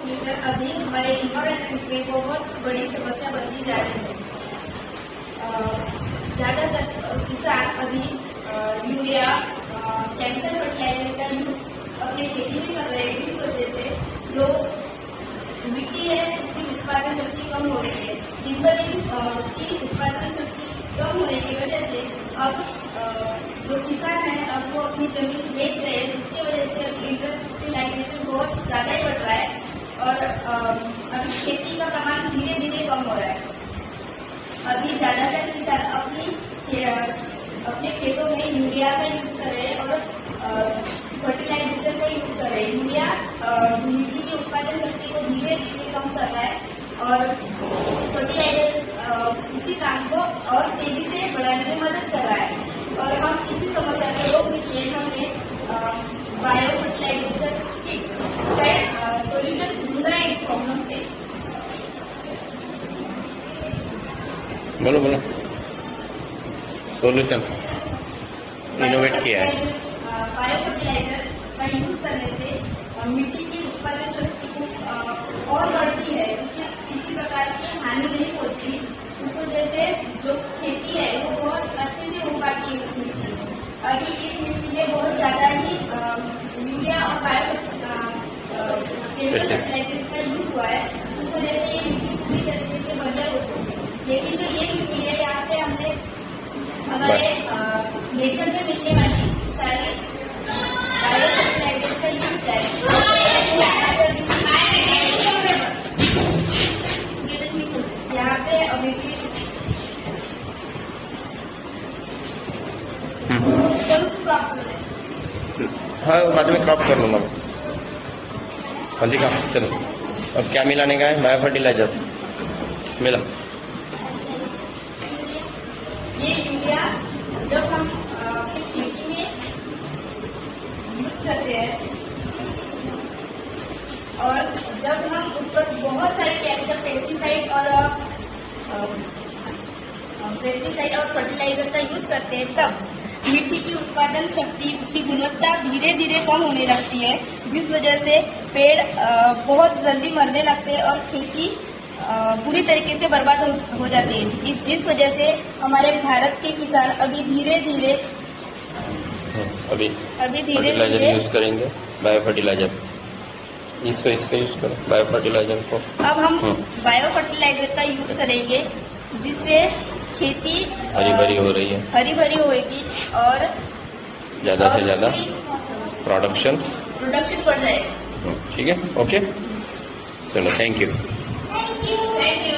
Nutrition अभी हमारे environment में बहुत बड़ी समस्या बनती जा रही है। ज़्यादातर किसान अभी यूरिया केमिकल फर्टिलाइजर का यूज अपनी खेती में कर रहे हैं, जिस वजह से जो मिट्टी है उसकी उत्पादन शक्ति कम हो रही है। दिन ब दिन उसकी उत्पादन शक्ति कम होने की वजह से अब जो किसान है अब वो अपनी जमीन बेच रहे हैं, जिसकी वजह से अब इंडस्ट्रियलाइजेशन बहुत ज़्यादा ही बढ़ रहा है और अभी खेती का प्रमाण धीरे धीरे कम हो रहा है। अभी ज़्यादातर किसान अपने खेतों में यूरिया का यूज कर रहे हैं और फर्टिलाइजेशन का यूज कर रहे हैं। यूरिया मिट्टी की उत्पादन शक्ति को धीरे धीरे कम कर रहा है और फर्टिलाइजर इसी काम को और तेजी से बढ़ाने में मदद कर रहा है। और हम इसी समस्या को रोकने के लिए हमने बायो फर्टिलाइजेशन का सोल्यूशन ढूंढा है इस प्रॉब्लम पे। बोलो बोलो सॉल्यूशन इनोवेट किया है। बायो फर्टिलाइजर का यूज करने से मिट्टी की उत्पादन शक्ति को और बढ़ती है, उससे किसी प्रकार की हानि नहीं होती। उस वजह से जो खेती है वो बहुत अच्छे से हो पाती है उस मिट्टी में। अभी इस मिट्टी में बहुत ज़्यादा ही यूरिया और बायो फर्टिलाइजर का यूज हुआ है, उस वजह से ये मिट्टी पूरी तरीके से बंजर हो चुकी है। लेकिन जो ये मिट्टी है यहाँ पे हमने हमारे नेचर में मिलने वाली सारी बायो फर्टिलाइजर का यूज है। यहाँ पे अभी भी हाँ बाद में क्रॉप कर लूँगा। हाँ जी कहा चलो। अब क्या मिलाने का है? बायो फर्टिलाइजर मिला। ये यूरिया जब हम खेती में यूज करते हैं और जब हम उस पर बहुत सारे केमिकल पेस्टिसाइड और फर्टिलाइजर का यूज करते हैं, तब मिट्टी की उत्पादन शक्ति, उसकी गुणवत्ता धीरे धीरे कम होने लगती है, जिस वजह से पेड़ बहुत जल्दी मरने लगते हैं और खेती पूरी तरीके से बर्बाद हो जाती है। जिस वजह से हमारे भारत के किसान अभी धीरे धीरे फर्टिलाइजर यूज करेंगे। बायो फर्टिलाइजर इसका यूज करो बायो फर्टिलाइजर को। अब हम बायो फर्टिलाइजर का यूज करेंगे, जिससे खेती हरी भरी हो रही है, हरी भरी होगी और ज़्यादा से ज़्यादा प्रोडक्शन बढ़ जाएगा। ठीक है, ओके चलो, थैंक यू। Thank you.